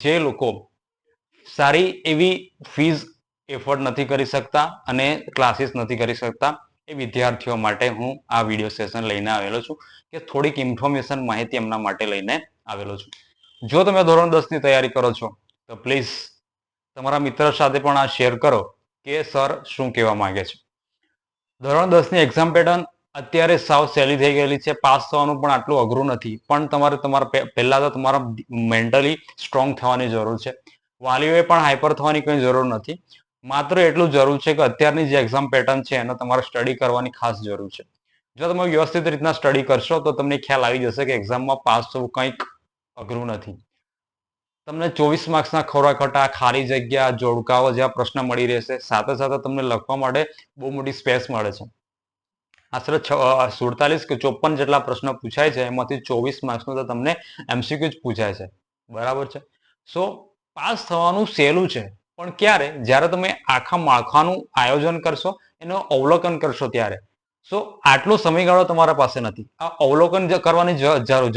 જે લોકો સારી એવી ફીઝ એફોર્ડ નથી કરી શકતા અને ક્લાસીસ નથી કરી શકતા એ વિદ્યાર્થીઓ માટે હું આ વિડીયો સેશન લઈને આવેલો છું કે થોડીક ઇન્ફોર્મેશન માહિતી એમના માટે લઈને આવેલો છું. જો તમે ધોરણ 10 ની તૈયારી કરો છો તો પ્લીઝ તમારા મિત્ર સાથે પણ આ શેર કરો કે સર શું કહેવા માંગે છે. ધોરણ 10 ની એક્ઝામ પેટર્ન અત્યારે સાવ સહેલી થઈ ગયેલી છે. પાસ થવાનું પણ આટલું અઘરું નથી, પણ તમારા પહેલા તો તમારા મેન્ટલી સ્ટ્રોંગ થવાની જરૂર છે. વાલીઓએ પણ હાઈપર થવાની કોઈ જરૂર નથી. માત્ર એટલું જરૂર છે કે અત્યારની જે એક્ઝામ પેટર્ન છે એને તમારે સ્ટડી કરવાની ખાસ જરૂર છે. જો તમે વ્યવસ્થિત રીતના સ્ટડી કરશો તો તમને ખ્યાલ આવી જશે કે એક્ઝામમાં પાસ થવું કંઈક અઘરું નથી. તમને 24 માર્ક્સના ખોરાખટા, ખાલી જગ્યા, જોડકાઓ જેવા પ્રશ્ન મળી રહેશે. સાથે સાથે તમને લખવા માટે બહુ મોટી સ્પેસ મળે છે. આશરે 47 કે 54 જેટલા પ્રશ્નો પૂછાય છે, એમાંથી 24 માર્ક્સનું તો તમને MCQ જ પૂછાય છે. બરાબર છે. સો પાસ થવાનું સહેલું છે, પણ ક્યારે? જ્યારે તમે આખા માળખાનું આયોજન કરશો, એનું અવલોકન કરશો ત્યારે. સો આટલો સમયગાળો તમારા પાસે નથી. આ અવલોકન કરવાની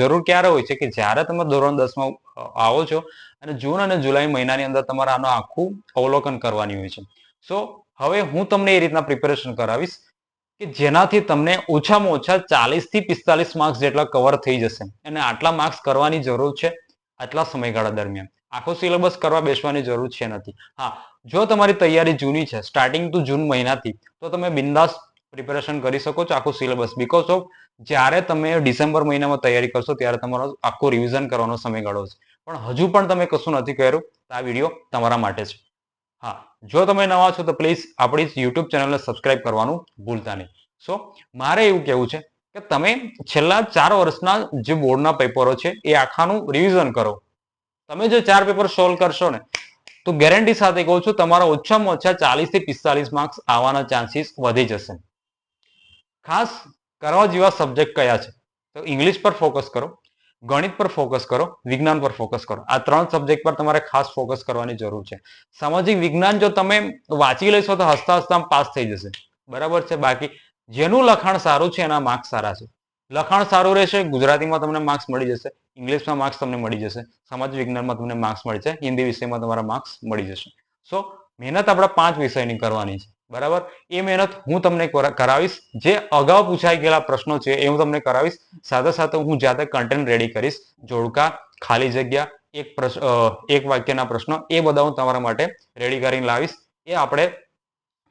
જરૂર ક્યારે હોય છે કે જ્યારે તમે ધોરણ 10માં આવો છો અને જૂન અને જુલાઈ મહિનાની અંદર તમારે આનું આખું અવલોકન કરવાની હોય છે. સો હવે હું તમને એ રીતના પ્રિપેરેશન કરાવીશ કે જેનાથી તમને ઓછામાં ઓછા 40 થી 45 માર્ક્સ જેટલા કવર થઈ જશે. અને આટલા માર્ક્સ કરવાની જરૂર છે આટલા સમયગાળા દરમિયાન. આખો સિલેબસ કરવા બેસવાની જરૂર છે નથી. હા, જો તમારી તૈયારી જૂની છે, સ્ટાર્ટિંગ ટુ જૂન મહિનાથી, તો તમે બિંદાસ પ્રિપેરેશન કરી શકો છો આખું સિલેબસ. બીકોઝ ઓફ જ્યારે તમે ડિસેમ્બર મહિનામાં તૈયારી કરશો ત્યારે તમારો આખું રિવિઝન કરવાનો સમયગાળો છે. પણ હજુ પણ તમે કશું નથી કર્યું, તો આ વિડીયો તમારા માટે છે. હા, જો તમે નવા છો તો પ્લીઝ આપણી યુટ્યુબ ચેનલને સબસ્ક્રાઇબ કરવાનું ભૂલતા નહીં. સો મારે એવું કહેવું છે કે તમે છેલ્લા 4 વર્ષના જે બોર્ડના પેપરો છે એ આખાનું રિવિઝન કરો. તમે જો 4 પેપર સોલ્વ કરશો ને તો ગેરંટી સાથે કહું છું તમારા ઓછામાં ઓછા 40 થી 45 માર્ક્સ આવવાના ચાન્સીસ વધી જશે. ખાસ કરવા જેવા સબ્જેક્ટ કયા છે? તો ઇંગ્લિશ પર ફોકસ કરો, ગણિત પર ફોકસ કરો, વિજ્ઞાન પર ફોકસ કરો. આ 3 સબ્જેક્ટ પર તમારે ખાસ ફોકસ કરવાની જરૂર છે. સામાજિક વિજ્ઞાન જો તમે વાંચી લેશો તો હસતા હસતા પાસ થઈ જશે. બરાબર છે. બાકી જેનું લખાણ સારું છે એના માર્ક્સ સારા છે. લખાણ સારું રહેશે, ગુજરાતીમાં તમને માર્ક્સ મળી જશે, ઇંગ્લિશમાં માર્ક્સ તમને મળી જશે, સામાજિક વિજ્ઞાનમાં તમને માર્ક્સ મળી છે, હિન્દી વિષયમાં તમારા માર્ક્સ મળી જશે. સો મહેનત આપણે 5 વિષયની કરવાની છે. બરાબર. એ મહેનત હું તમને કરાવીશ. જે અગાઉ પૂછાઈ ગયેલા પ્રશ્નો છે એ હું તમને કરાવીશ. સાથે સાથે હું જાતે કન્ટેન્ટ રેડી કરીશ. જોડકા, ખાલી જગ્યા, એક વાક્યના પ્રશ્નો, એ બધા હું તમારા માટે રેડી કરીને લાવીશ. એ આપણે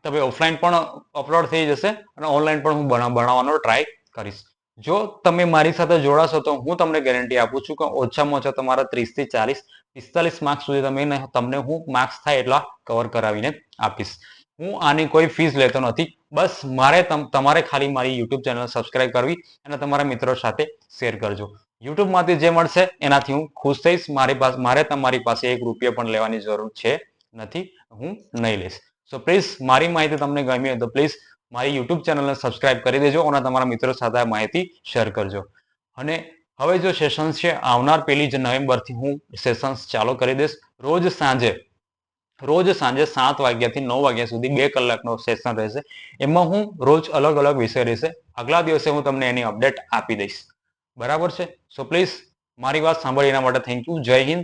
તમે ઓફલાઈન પણ અપલોડ થઈ જશે અને ઓનલાઈન પણ હું બનાવવાનો ટ્રાય કરીશ. જો તમે મારી સાથે જોડાશો તો હું તમને ગેરંટી આપું છું કે ઓછામાં ઓછા તમારા 30 થી 40, 45 માર્ક્સ સુધી તમને હું માર્ક્સ થાય એટલા કવર કરાવીને આપીશ. હું આની કોઈ ફીસ લેતો નથી. બસ તમારે ખાલી મારી યુટ્યુબ ચેનલ સબસ્ક્રાઇબ કરવી અને તમારા મિત્રો સાથે શેર કરજો. યુટ્યુબમાંથી જે મળશે એનાથી હું ખુશ થઈશ. મારે તમારી પાસે 1 રૂપિયા પણ લેવાની જરૂર છે નથી. હું નહીં લઈશ. સો પ્લીઝ મારી માહિતી તમને ગમી હોય તો પ્લીઝ મારી યુટ્યુબ ચેનલને સબસ્ક્રાઇબ કરી દેજો અને તમારા મિત્રો સાથે આ માહિતી શેર કરજો. અને હવે જો સેશન્સ છે આવનાર 1 નવેમ્બરથી હું સેશન્સ ચાલુ કરી દઈશ. રોજ સાંજે 7 વાગ્યાથી 9 વાગ્યા સુધી 2 કલાકનો સેશન રહેશે. એમાં હું રોજ અલગ અલગ વિષય રહેશે. આગલા દિવસે હું તમને એની અપડેટ આપી દઈશ. બરાબર છે. સો પ્લીઝ મારી વાત સાંભળી એના માટે થેન્ક યુ. જય હિન્દ,